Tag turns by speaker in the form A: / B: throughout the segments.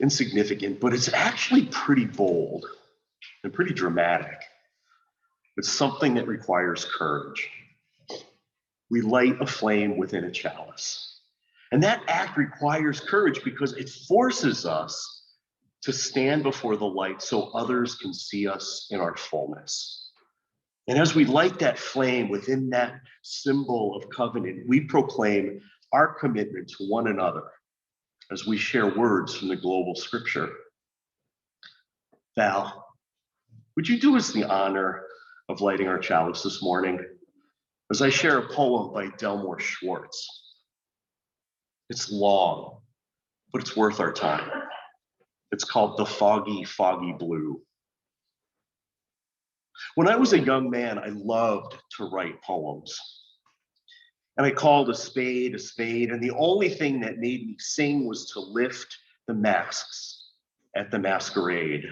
A: insignificant, but it's actually pretty bold and pretty dramatic. It's something that requires courage. We light a flame within a chalice. And that act requires courage because it forces us to stand before the light so others can see us in our fullness. And as we light that flame within that symbol of covenant, we proclaim our commitment to one another as we share words from the global scripture. Val, would you do us the honor of lighting our chalice this morning as I share a poem by Delmore Schwartz? It's long, but it's worth our time. It's called The Foggy, Foggy Blue. When I was a young man, I loved to write poems. And I called a spade, and the only thing that made me sing was to lift the masks at the masquerade.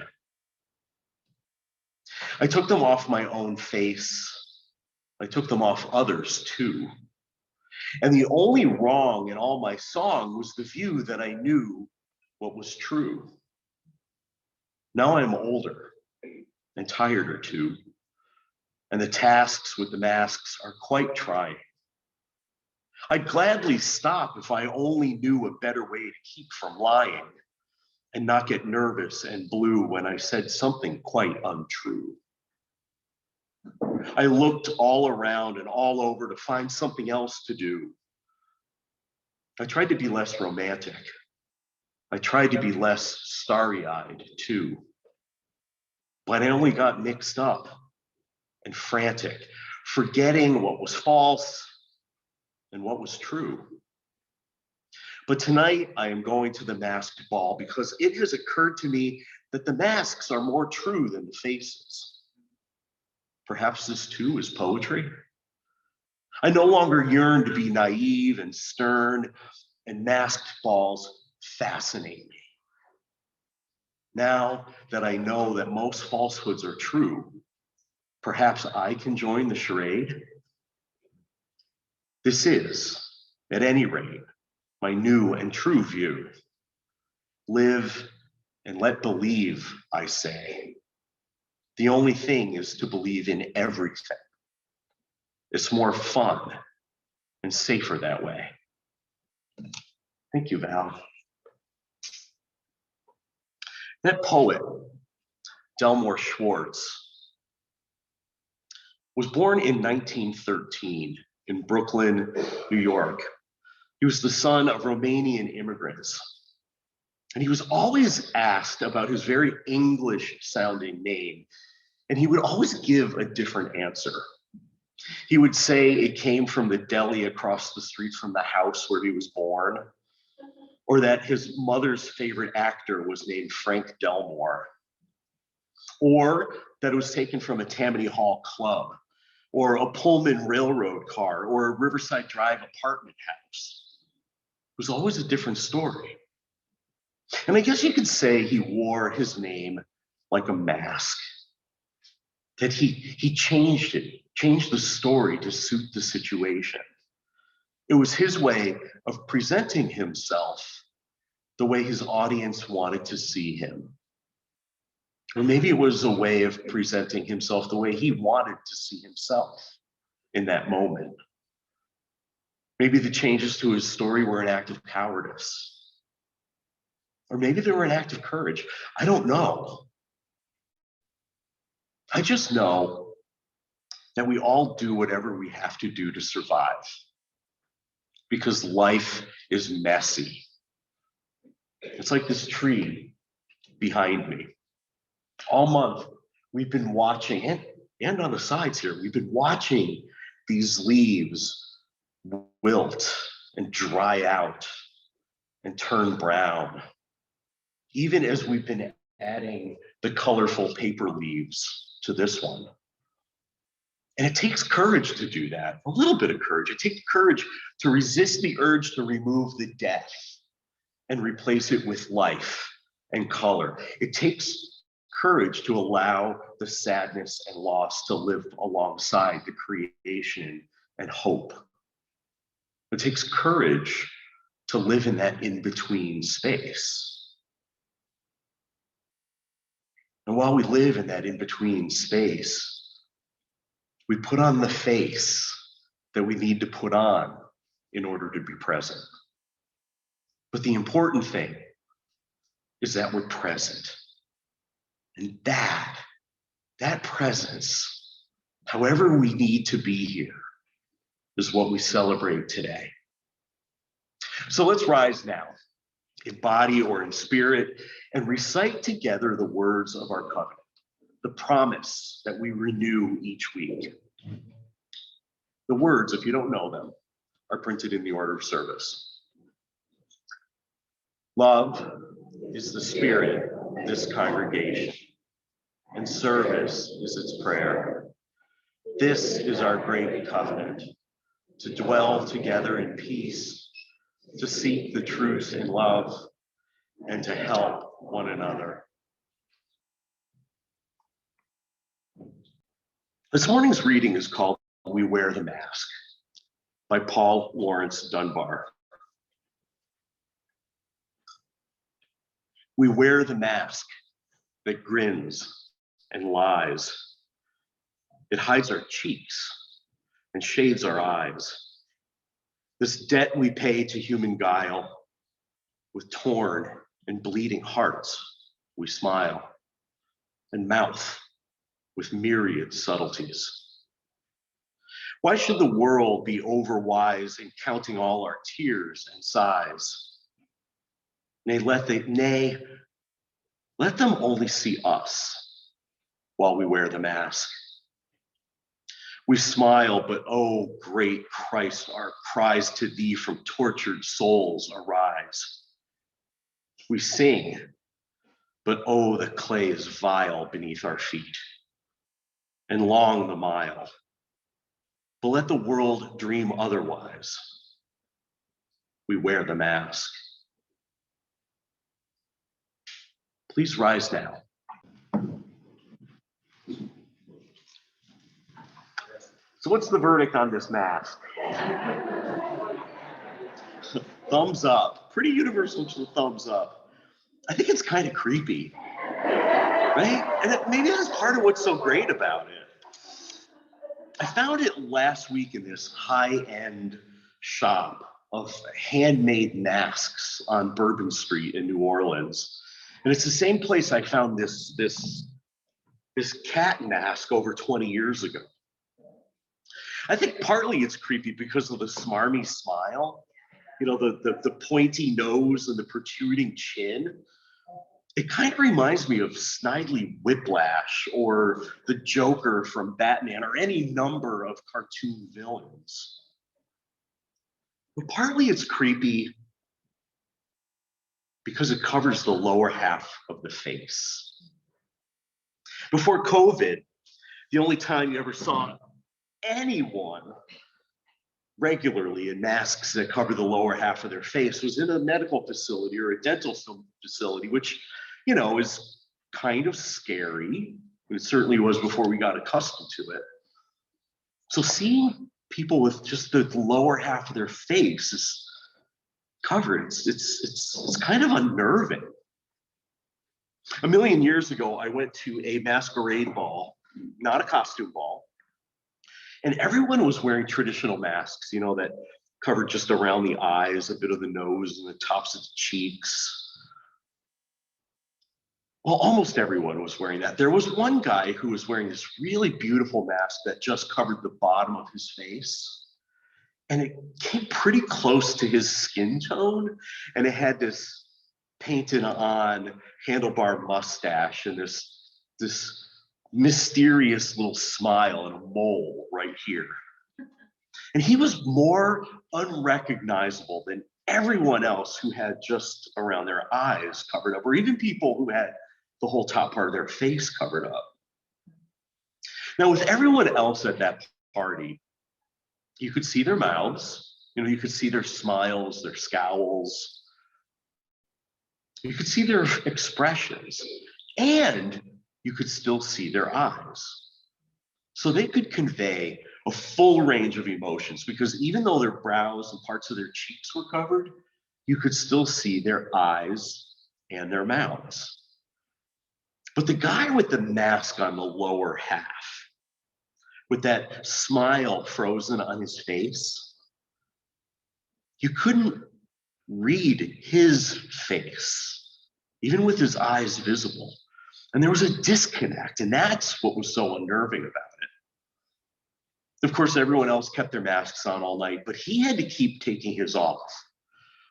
A: I took them off my own face. I took them off others too. And the only wrong in all my song was the view that I knew what was true. Now I'm older and tireder too, and the tasks with the masks are quite trying. I'd gladly stop if I only knew a better way to keep from lying and not get nervous and blue when I said something quite untrue. I looked all around and all over to find something else to do. I tried to be less romantic. I tried to be less starry-eyed too. But I only got mixed up and frantic, forgetting what was false and what was true. But tonight I am going to the masked ball because it has occurred to me that the masks are more true than the faces. Perhaps this too is poetry. I no longer yearn to be naive and stern, and masked balls fascinate me. Now that I know that most falsehoods are true, perhaps I can join the charade. This is, at any rate, my new and true view. Live and let believe, I say. The only thing is to believe in everything. It's more fun and safer that way. Thank you, Val. That poet, Delmore Schwartz, was born in 1913 in Brooklyn, New York. He was the son of Romanian immigrants. And he was always asked about his very English-sounding name, and he would always give a different answer. He would say it came from the deli across the street from the house where he was born, or that his mother's favorite actor was named Frank Delmore, or that it was taken from a Tammany Hall club, or a Pullman Railroad car, or a Riverside Drive apartment house. It was always a different story. And I guess you could say he wore his name like a mask, that he changed it, changed the story to suit the situation. It was his way of presenting himself the way his audience wanted to see him. Or maybe it was a way of presenting himself the way he wanted to see himself in that moment. Maybe the changes to his story were an act of cowardice. Or maybe they were an act of courage. I don't know. I just know that we all do whatever we have to do to survive, because life is messy. It's like this tree behind me. All month, we've been watching, and on the sides here, we've been watching these leaves wilt and dry out and turn brown, even as we've been adding the colorful paper leaves to this one. And it takes courage to do that, a little bit of courage. It takes courage to resist the urge to remove the death and replace it with life and color. It takes courage to allow the sadness and loss to live alongside the creation and hope. It takes courage to live in that in-between space. And while we live in that in-between space, we put on the face that we need to put on in order to be present. But the important thing is that we're present. And that presence, however we need to be here, is what we celebrate today. So let's rise now, in body or in spirit, and recite together the words of our covenant, the promise that we renew each week. The words, if you don't know them, are printed in the order of service. Love is the spirit of this congregation, and service is its prayer. This is our great covenant, to dwell together in peace, to seek the truth in love, and to help one another. This morning's reading is called We Wear the Mask by Paul Laurence Dunbar. We wear the mask that grins and lies. It hides our cheeks and shades our eyes. This debt we pay to human guile, with torn and bleeding hearts we smile, and mouth with myriad subtleties. Why should the world be overwise in counting all our tears and sighs? Nay, let them only see us while we wear the mask. We smile, but oh, great Christ, our cries to thee from tortured souls arise. We sing, but oh, the clay is vile beneath our feet, and long the mile. But let the world dream otherwise. We wear the mask. Please rise now. So what's the verdict on this mask? Thumbs up. Pretty universal thumbs up. I think it's kind of creepy, right? And maybe that's part of what's so great about it. I found it last week in this high-end shop of handmade masks on Bourbon Street in New Orleans. And it's the same place I found this cat mask over 20 years ago. I think partly it's creepy because of the smarmy smile, you know, the pointy nose and the protruding chin. It kind of reminds me of Snidely Whiplash or the Joker from Batman or any number of cartoon villains. But partly it's creepy because it covers the lower half of the face. Before COVID, the only time you ever saw anyone regularly in masks that cover the lower half of their face was in a medical facility or a dental facility, which, you know, is kind of scary. It certainly was before we got accustomed to it. So seeing people with just the lower half of their face is covered, it's kind of unnerving. A million years ago, I went to a masquerade ball, not a costume ball, and everyone was wearing traditional masks, you know, that covered just around the eyes, a bit of the nose and the tops of the cheeks. Well, almost everyone was wearing that. There was one guy who was wearing this really beautiful mask that just covered the bottom of his face. And it came pretty close to his skin tone. And it had this painted on handlebar mustache and this mysterious little smile and a mole right here. And he was more unrecognizable than everyone else who had just around their eyes covered up, or even people who had the whole top part of their face covered up. Now, with everyone else at that party, you could see their mouths, you know, you could see their smiles, their scowls. You could see their expressions, and you could still see their eyes. So they could convey a full range of emotions because even though their brows and parts of their cheeks were covered, you could still see their eyes and their mouths. But the guy with the mask on the lower half, with that smile frozen on his face, you couldn't read his face, even with his eyes visible. And there was a disconnect, and that's what was so unnerving about it. Of course, everyone else kept their masks on all night, but he had to keep taking his off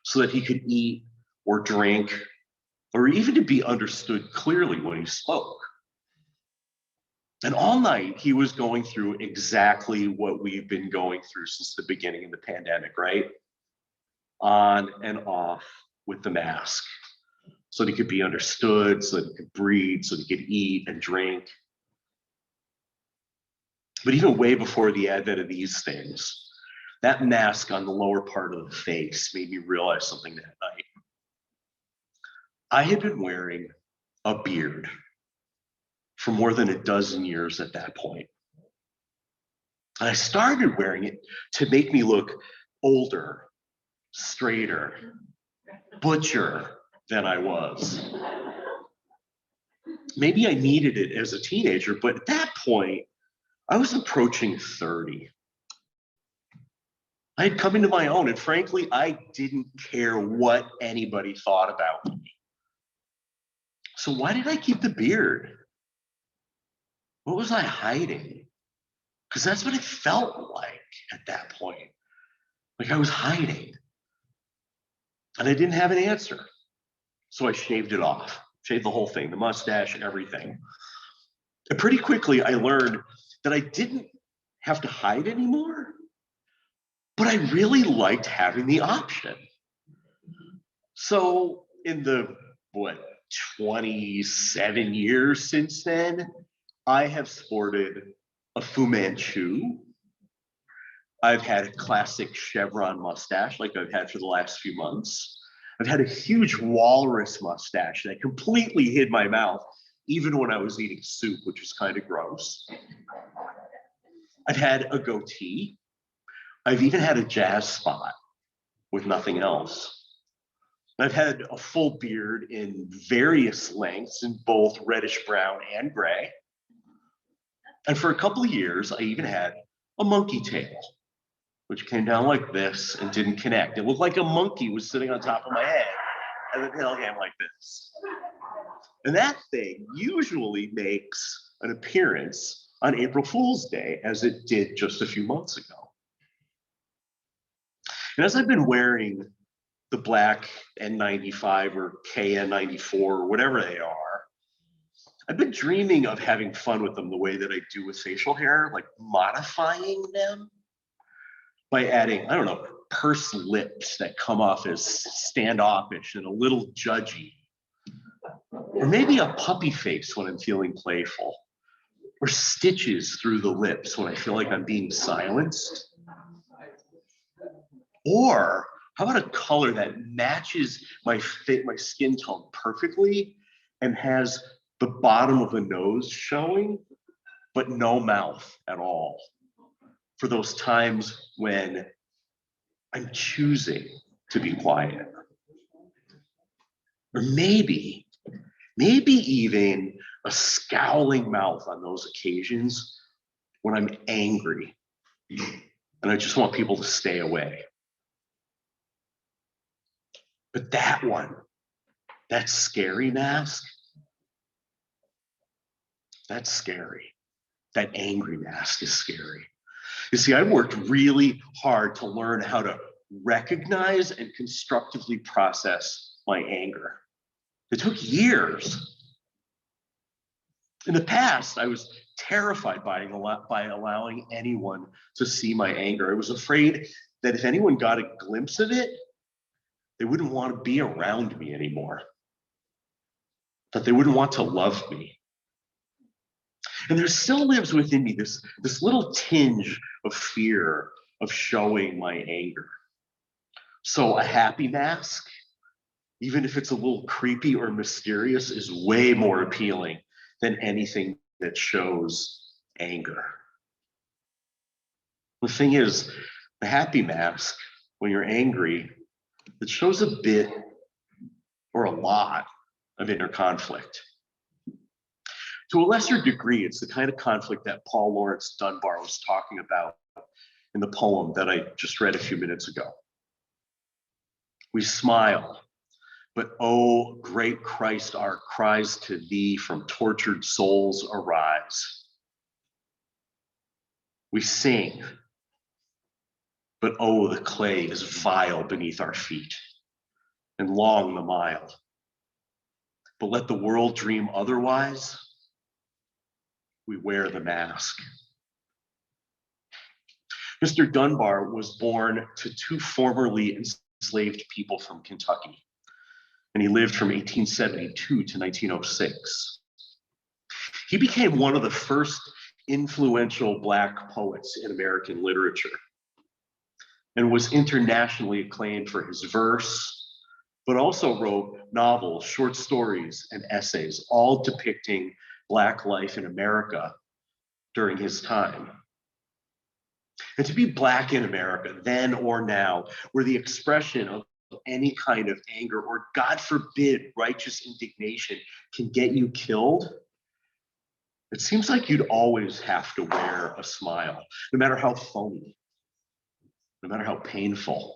A: so that he could eat or drink or even to be understood clearly when he spoke. And all night, he was going through exactly what we've been going through since the beginning of the pandemic, right? On and off with the mask so that he could be understood, so that he could breathe, so that he could eat and drink. But even way before the advent of these things, that mask on the lower part of the face made me realize something that night. I had been wearing a beard for more than a dozen years at that point. And I started wearing it to make me look older, straighter, butcher than I was. Maybe I needed it as a teenager, but at that point, I was approaching 30. I had come into my own, and frankly, I didn't care what anybody thought about me. So why did I keep the beard? What was I hiding? Because that's what it felt like at that point. Like I was hiding. And I didn't have an answer. So I shaved it off, shaved the whole thing, the mustache, everything. And pretty quickly, I learned that I didn't have to hide anymore, but I really liked having the option. So in the, 27 years since then, I have sported a Fu Manchu. I've had a classic chevron mustache like I've had for the last few months. I've had a huge walrus mustache that completely hid my mouth, even when I was eating soup, which was kind of gross. I've had a goatee. I've even had a jazz spot with nothing else. I've had a full beard in various lengths in both reddish brown and gray. And for a couple of years, I even had a monkey tail, which came down like this and didn't connect. It looked like a monkey was sitting on top of my head, and the tail came like this. And that thing usually makes an appearance on April Fool's Day, as it did just a few months ago. And as I've been wearing the black N95 or KN94 or whatever they are, I've been dreaming of having fun with them the way that I do with facial hair, like modifying them by adding, I don't know, pursed lips that come off as standoffish and a little judgy. Or maybe a puppy face when I'm feeling playful. Or stitches through the lips when I feel like I'm being silenced. Or how about a color that matches my skin tone perfectly and has the bottom of the nose showing, but no mouth at all, for those times when I'm choosing to be quiet. Or maybe even a scowling mouth on those occasions when I'm angry and I just want people to stay away. But that one, that scary mask, that's scary. That angry mask is scary. You see, I worked really hard to learn how to recognize and constructively process my anger. It took years. In the past, I was terrified by allowing anyone to see my anger. I was afraid that if anyone got a glimpse of it, they wouldn't want to be around me anymore, that they wouldn't want to love me. And there still lives within me this little tinge of fear of showing my anger. So a happy mask, even if it's a little creepy or mysterious, is way more appealing than anything that shows anger. The thing is, the happy mask, when you're angry, it shows a bit or a lot of inner conflict. To a lesser degree, it's the kind of conflict that Paul Laurence Dunbar was talking about in the poem that I just read a few minutes ago. We smile, but oh, great Christ, our cries to thee from tortured souls arise. We sing, but oh, the clay is vile beneath our feet, and long the mile. But let the world dream otherwise, we wear the mask. Mr. Dunbar was born to two formerly enslaved people from Kentucky, and he lived from 1872 to 1906. He became one of the first influential Black poets in American literature and was internationally acclaimed for his verse, but also wrote novels, short stories, and essays, all depicting Black life in America during his time. And to be Black in America, then or now, where the expression of any kind of anger or, God forbid, righteous indignation can get you killed, it seems like you'd always have to wear a smile, no matter how phony, no matter how painful.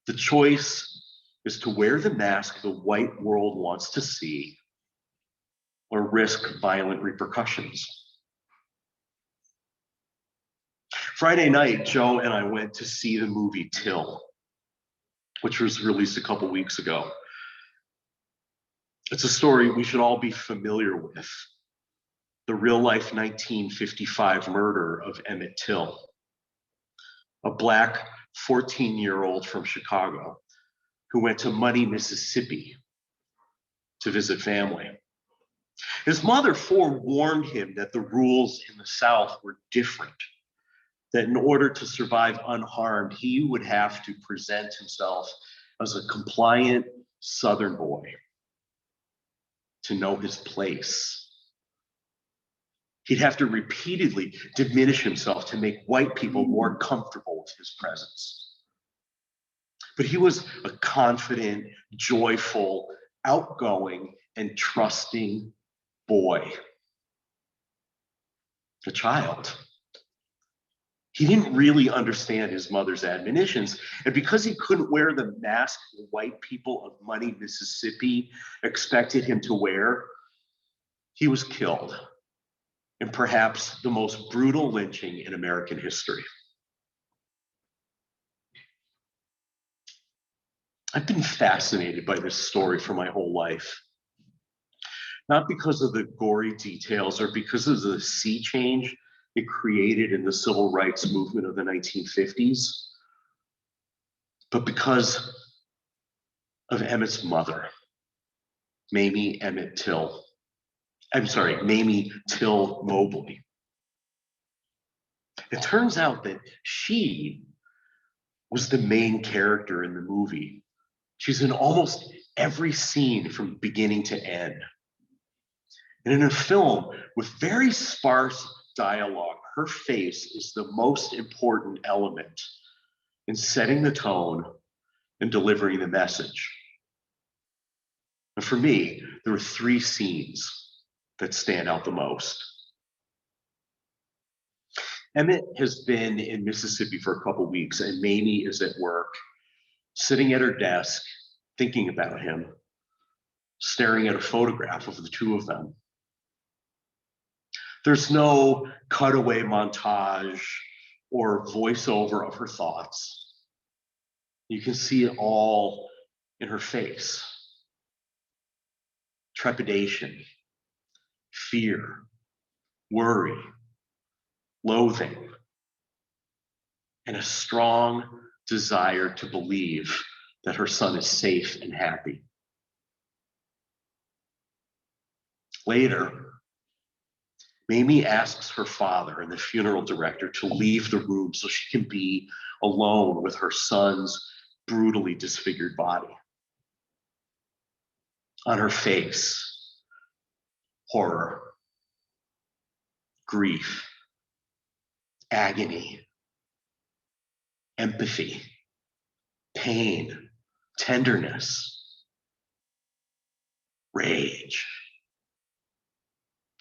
A: The choice is to wear the mask the white world wants to see or risk violent repercussions. Friday night, Joe and I went to see the movie Till, which was released a couple weeks ago. It's a story we should all be familiar with, the real-life 1955 murder of Emmett Till, a Black 14-year-old from Chicago who went to Money, Mississippi to visit family. His mother forewarned him that the rules in the South were different, that in order to survive unharmed, he would have to present himself as a compliant Southern boy to know his place. He'd have to repeatedly diminish himself to make white people more comfortable with his presence. But he was a confident, joyful, outgoing, and trusting boy, a child. He didn't really understand his mother's admonitions. And because he couldn't wear the mask the white people of Money, Mississippi expected him to wear, he was killed in perhaps the most brutal lynching in American history. I've been fascinated by this story for my whole life. Not because of the gory details or because of the sea change it created in the civil rights movement of the 1950s, but because of Emmett's mother, Mamie Till Mobley. It turns out that she was the main character in the movie. She's in almost every scene from beginning to end. And in a film with very sparse dialogue, her face is the most important element in setting the tone and delivering the message. And for me, there were three scenes that stand out the most. Emmett has been in Mississippi for a couple weeks, and Mamie is at work, sitting at her desk, thinking about him, staring at a photograph of the two of them. There's no cutaway montage or voiceover of her thoughts. You can see it all in her face. Trepidation, fear, worry, loathing, and a strong desire to believe that her son is safe and happy. Later, Mamie asks her father and the funeral director to leave the room so she can be alone with her son's brutally disfigured body. On her face, horror, grief, agony, empathy, pain, tenderness, rage.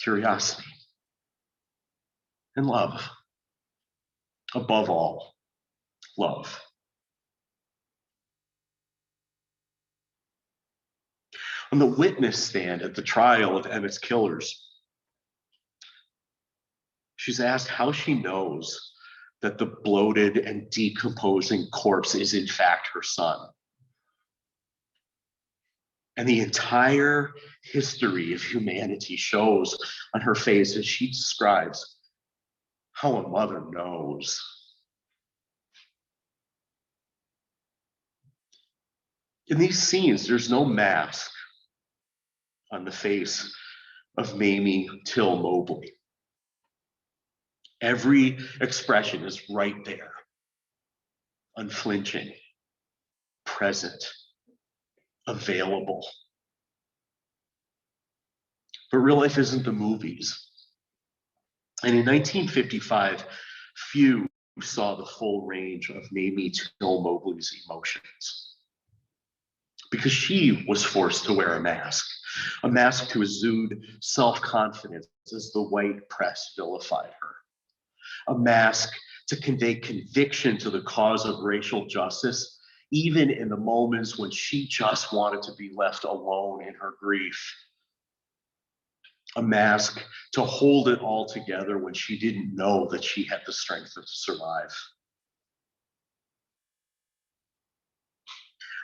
A: curiosity, and love. Above all, love. On the witness stand at the trial of Emmett's killers, she's asked how she knows that the bloated and decomposing corpse is in fact her son. And the entire history of humanity shows on her face as she describes how a mother knows. In these scenes, there's no mask on the face of Mamie Till Mobley. Every expression is right there, unflinching, present, available. But real life isn't the movies. And in 1955, few saw the full range of Mamie Till Mobley's emotions, because she was forced to wear a mask to exude self-confidence as the white press vilified her, a mask to convey conviction to the cause of racial justice, even in the moments when she just wanted to be left alone in her grief, a mask to hold it all together when she didn't know that she had the strength to survive.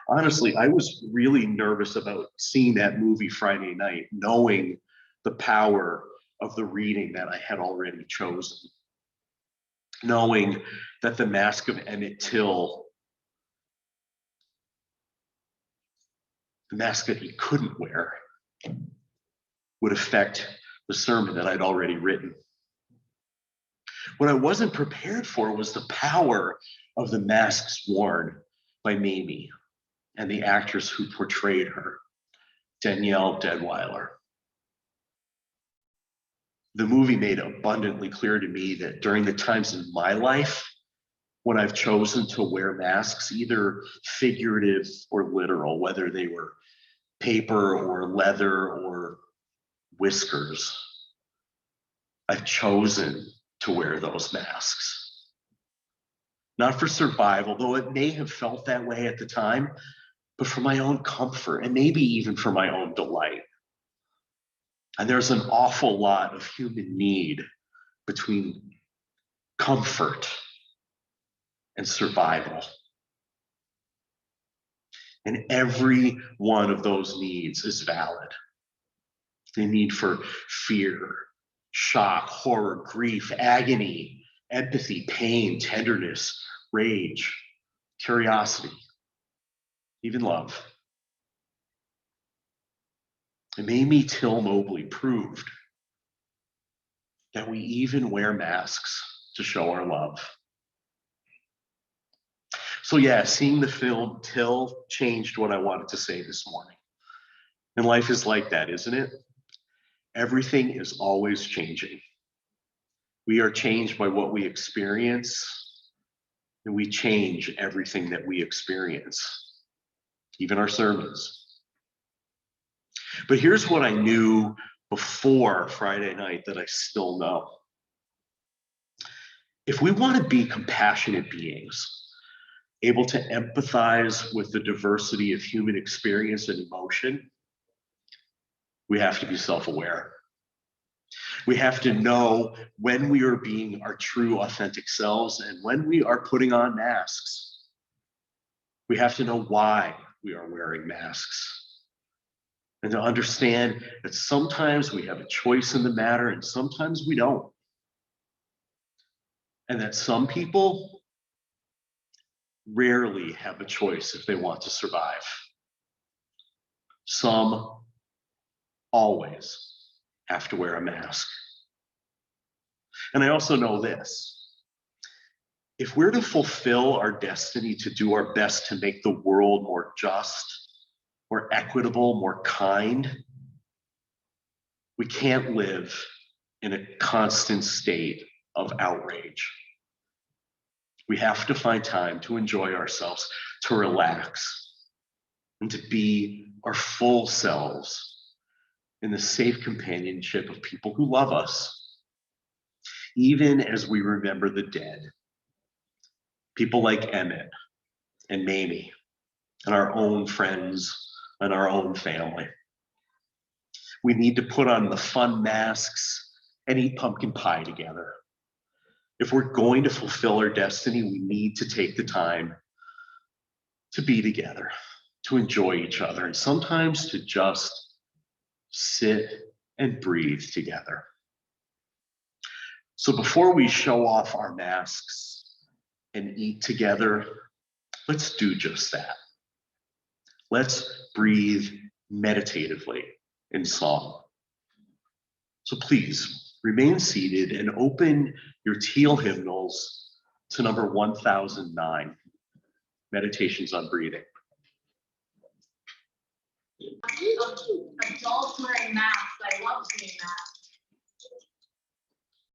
A: Honestly, I was really nervous about seeing that movie Friday night, knowing the power of the reading that I had already chosen, knowing that the mask of Emmett Till, the mask that he couldn't wear, would affect the sermon that I'd already written. What I wasn't prepared for was the power of the masks worn by Mamie and the actress who portrayed her, Danielle Deadwyler. The movie made abundantly clear to me that during the times in my life when I've chosen to wear masks, either figurative or literal, whether they were paper or leather or whiskers, I've chosen to wear those masks. Not for survival, though it may have felt that way at the time, but for my own comfort and maybe even for my own delight. And there's an awful lot of human need between comfort and survival. And every one of those needs is valid. The need for fear, shock, horror, grief, agony, empathy, pain, tenderness, rage, curiosity, even love. And Mamie Till Mobley proved that we even wear masks to show our love. So yeah, seeing the film Till changed what I wanted to say this morning. And life is like that, isn't it? Everything is always changing. We are changed by what we experience, and we change everything that we experience, even our sermons. But here's what I knew before Friday night that I still know. If we want to be compassionate beings, able to empathize with the diversity of human experience and emotion, we have to be self-aware. We have to know when we are being our true, authentic selves and when we are putting on masks. We have to know why we are wearing masks. And to understand that sometimes we have a choice in the matter and sometimes we don't. And that some people rarely have a choice if they want to survive. Some always have to wear a mask. And I also know this. If we're to fulfill our destiny to do our best to make the world more just, more equitable, more kind, we can't live in a constant state of outrage. We have to find time to enjoy ourselves, to relax, and to be our full selves in the safe companionship of people who love us, even as we remember the dead. People like Emmett and Mamie and our own friends and our own family. We need to put on the fun masks and eat pumpkin pie together. If we're going to fulfill our destiny, we need to take the time to be together, to enjoy each other, and sometimes to just sit and breathe together. So before we show off our masks and eat together, let's do just that. Let's breathe meditatively in song. So please remain seated and open your teal hymnals to number 1009, Meditations on Breathing.
B: Adults wearing masks. I love seeing that.